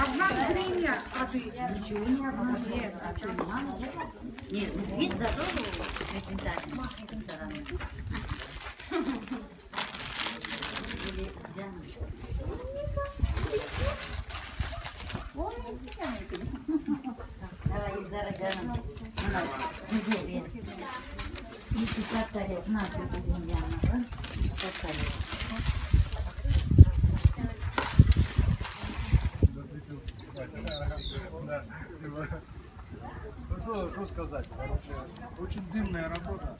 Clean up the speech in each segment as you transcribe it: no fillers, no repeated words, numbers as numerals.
Обнажение, скажи. Ничего не обнажение. А что, не надо? Нет, ну вид зато презентабельный стороны. Давай, зарагаем. И 60 тарелок. На, ты будем Яна, 60 тарелок. Ну что сказать, очень дымная работа.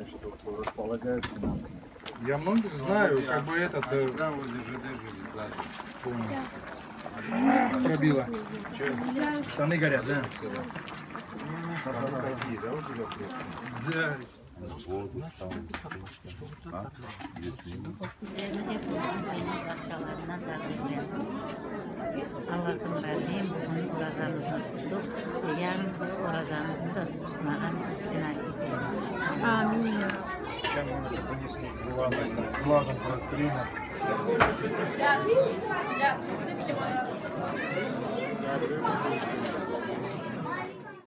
Что располагают финансами. Я многих знаю, как бы этот... Да, возле ЖД жили, Понял. Пробило. Штаны горят, да? Какие, да, у тебя просто? Да. Воду ставим. А? Если Allah'ın verdiği bugün orazamızı tuttuk. Yarın orazamızı da tutmadan bize nasip eylesin. Аминь. Чем мы уже понесли глазом прострелено. Для зрителей